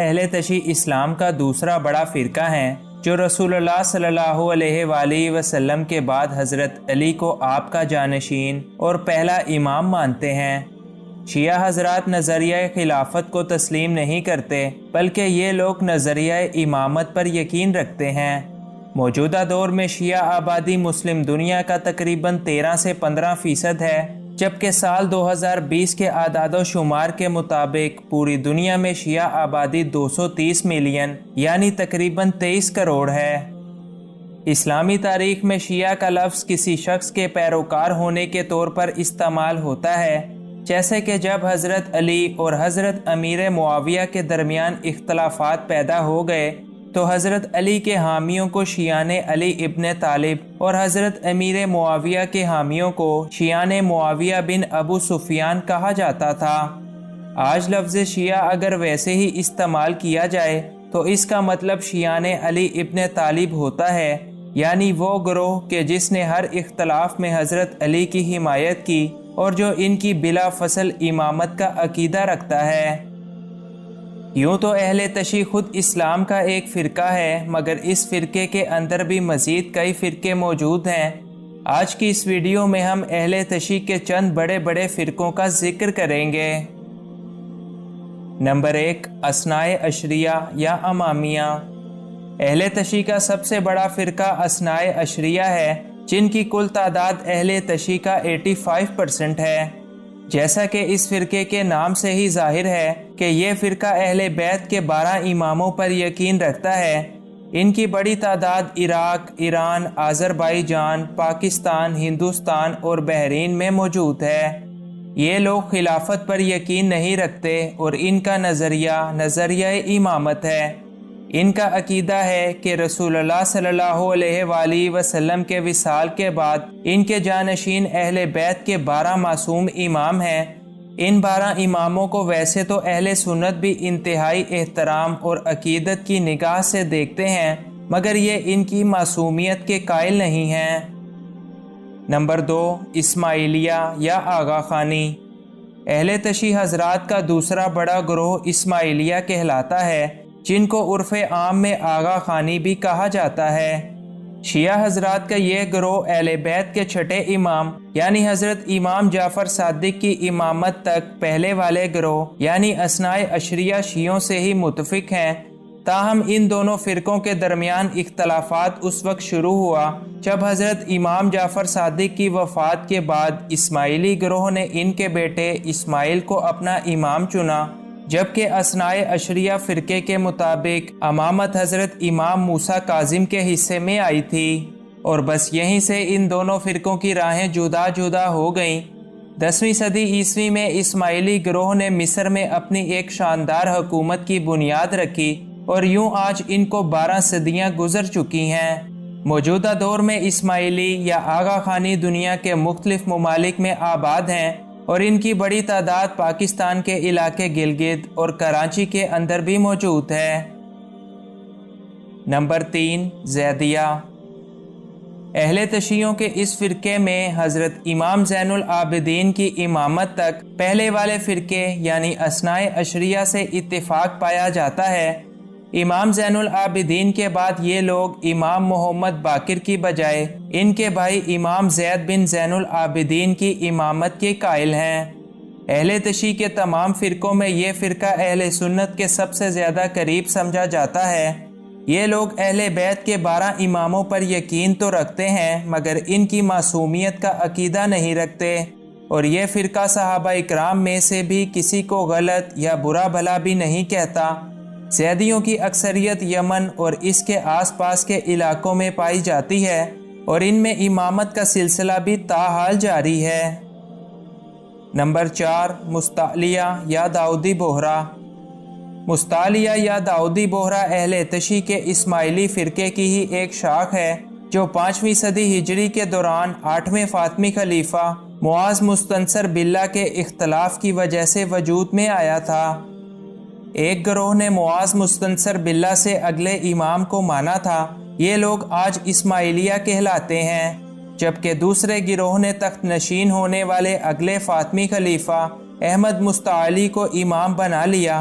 اہل تشیع اسلام کا دوسرا بڑا فرقہ ہیں جو رسول اللہ صلی اللہ علیہ وآلہ وسلم کے بعد حضرت علی کو آپ کا جانشین اور پہلا امام مانتے ہیں۔ شیعہ حضرات نظریہ خلافت کو تسلیم نہیں کرتے، بلکہ یہ لوگ نظریہ امامت پر یقین رکھتے ہیں۔ موجودہ دور میں شیعہ آبادی مسلم دنیا کا تقریباً 13 سے 15% ہے، جبکہ سال 2020 کے اعداد و شمار کے مطابق پوری دنیا میں شیعہ آبادی 230 ملین یعنی تقریباً 23 کروڑ ہے۔ اسلامی تاریخ میں شیعہ کا لفظ کسی شخص کے پیروکار ہونے کے طور پر استعمال ہوتا ہے، جیسے کہ جب حضرت علی اور حضرت امیر معاویہ کے درمیان اختلافات پیدا ہو گئے تو حضرت علی کے حامیوں کو شیعان علی ابن طالب اور حضرت امیر معاویہ کے حامیوں کو شیعان معاویہ بن ابو سفیان کہا جاتا تھا۔ آج لفظ شیعہ اگر ویسے ہی استعمال کیا جائے تو اس کا مطلب شیعان علی ابن طالب ہوتا ہے، یعنی وہ گروہ کہ جس نے ہر اختلاف میں حضرت علی کی حمایت کی اور جو ان کی بلا فصل امامت کا عقیدہ رکھتا ہے۔ یوں تو اہل تشیع خود اسلام کا ایک فرقہ ہے، مگر اس فرقے کے اندر بھی مزید کئی فرقے موجود ہیں۔ آج کی اس ویڈیو میں ہم اہل تشیع کے چند بڑے بڑے فرقوں کا ذکر کریں گے۔ نمبر 1، اثنائے عشریہ یا امامیہ۔ اہل تشیع کا سب سے بڑا فرقہ اثنائے عشریہ ہے، جن کی کل تعداد اہل تشیع کا 85% ہے۔ جیسا کہ اس فرقے کے نام سے ہی ظاہر ہے کہ یہ فرقہ اہل بیت کے 12 اماموں پر یقین رکھتا ہے۔ ان کی بڑی تعداد عراق، ایران، آذربائیجان، پاکستان، ہندوستان اور بحرین میں موجود ہے۔ یہ لوگ خلافت پر یقین نہیں رکھتے اور ان کا نظریہ امامت ہے۔ ان کا عقیدہ ہے کہ رسول اللہ صلی اللہ علیہ وآلہ وسلم کے وصال کے بعد ان کے جانشین اہل بیت کے 12 معصوم امام ہیں۔ ان 12 اماموں کو ویسے تو اہل سنت بھی انتہائی احترام اور عقیدت کی نگاہ سے دیکھتے ہیں، مگر یہ ان کی معصومیت کے قائل نہیں ہیں۔ نمبر 2، اسماعیلیہ یا آغا خانی۔ اہل تشیع حضرات کا دوسرا بڑا گروہ اسماعیلیہ کہلاتا ہے، جن کو عرف عام میں آغا خانی بھی کہا جاتا ہے۔ شیعہ حضرات کا یہ گروہ اہل بیت کے چھٹے امام یعنی حضرت امام جعفر صادق کی امامت تک پہلے والے گروہ یعنی اثنائے عشریہ شیعوں سے ہی متفق ہیں۔ تاہم ان دونوں فرقوں کے درمیان اختلافات اس وقت شروع ہوا جب حضرت امام جعفر صادق کی وفات کے بعد اسماعیلی گروہ نے ان کے بیٹے اسماعیل کو اپنا امام چنا، جبکہ اثنائے عشریہ فرقے کے مطابق امامت حضرت امام موسیٰ کاظم کے حصے میں آئی تھی، اور بس یہیں سے ان دونوں فرقوں کی راہیں جدا جدا ہو گئیں۔ 10ویں صدی عیسوی میں اسماعیلی گروہ نے مصر میں اپنی ایک شاندار حکومت کی بنیاد رکھی، اور یوں آج ان کو 12 صدیاں گزر چکی ہیں۔ موجودہ دور میں اسماعیلی یا آغا خانی دنیا کے مختلف ممالک میں آباد ہیں، اور ان کی بڑی تعداد پاکستان کے علاقے گلگت اور کراچی کے اندر بھی موجود ہے۔ نمبر 3، زیدیہ۔ اہل تشیعوں کے اس فرقے میں حضرت امام زین العابدین کی امامت تک پہلے والے فرقے یعنی اثنائے عشریہ سے اتفاق پایا جاتا ہے۔ امام زین العابدین کے بعد یہ لوگ امام محمد باقر کی بجائے ان کے بھائی امام زید بن زین العابدین کی امامت کے قائل ہیں۔ اہل تشیع کے تمام فرقوں میں یہ فرقہ اہل سنت کے سب سے زیادہ قریب سمجھا جاتا ہے۔ یہ لوگ اہل بیت کے 12 اماموں پر یقین تو رکھتے ہیں، مگر ان کی معصومیت کا عقیدہ نہیں رکھتے، اور یہ فرقہ صحابہ اکرام میں سے بھی کسی کو غلط یا برا بھلا بھی نہیں کہتا۔ زیدیوں کی اکثریت یمن اور اس کے آس پاس کے علاقوں میں پائی جاتی ہے، اور ان میں امامت کا سلسلہ بھی تاحال جاری ہے۔ نمبر 4، مستعلیہ یا داؤدی بوہرا۔ مستعلیہ یا داؤدی بوہرا اہل تشیع کے اسماعیلی فرقے کی ہی ایک شاخ ہے، جو 5ویں صدی ہجری کے دوران 8ویں فاطمی خلیفہ معاذ مستنصر باللہ کے اختلاف کی وجہ سے وجود میں آیا تھا۔ ایک گروہ نے معاذ مستنصر باللہ سے اگلے امام کو مانا تھا، یہ لوگ آج اسماعیلیہ کہلاتے ہیں، جبکہ دوسرے گروہ نے تخت نشین ہونے والے اگلے فاطمی خلیفہ احمد مستعلی کو امام بنا لیا،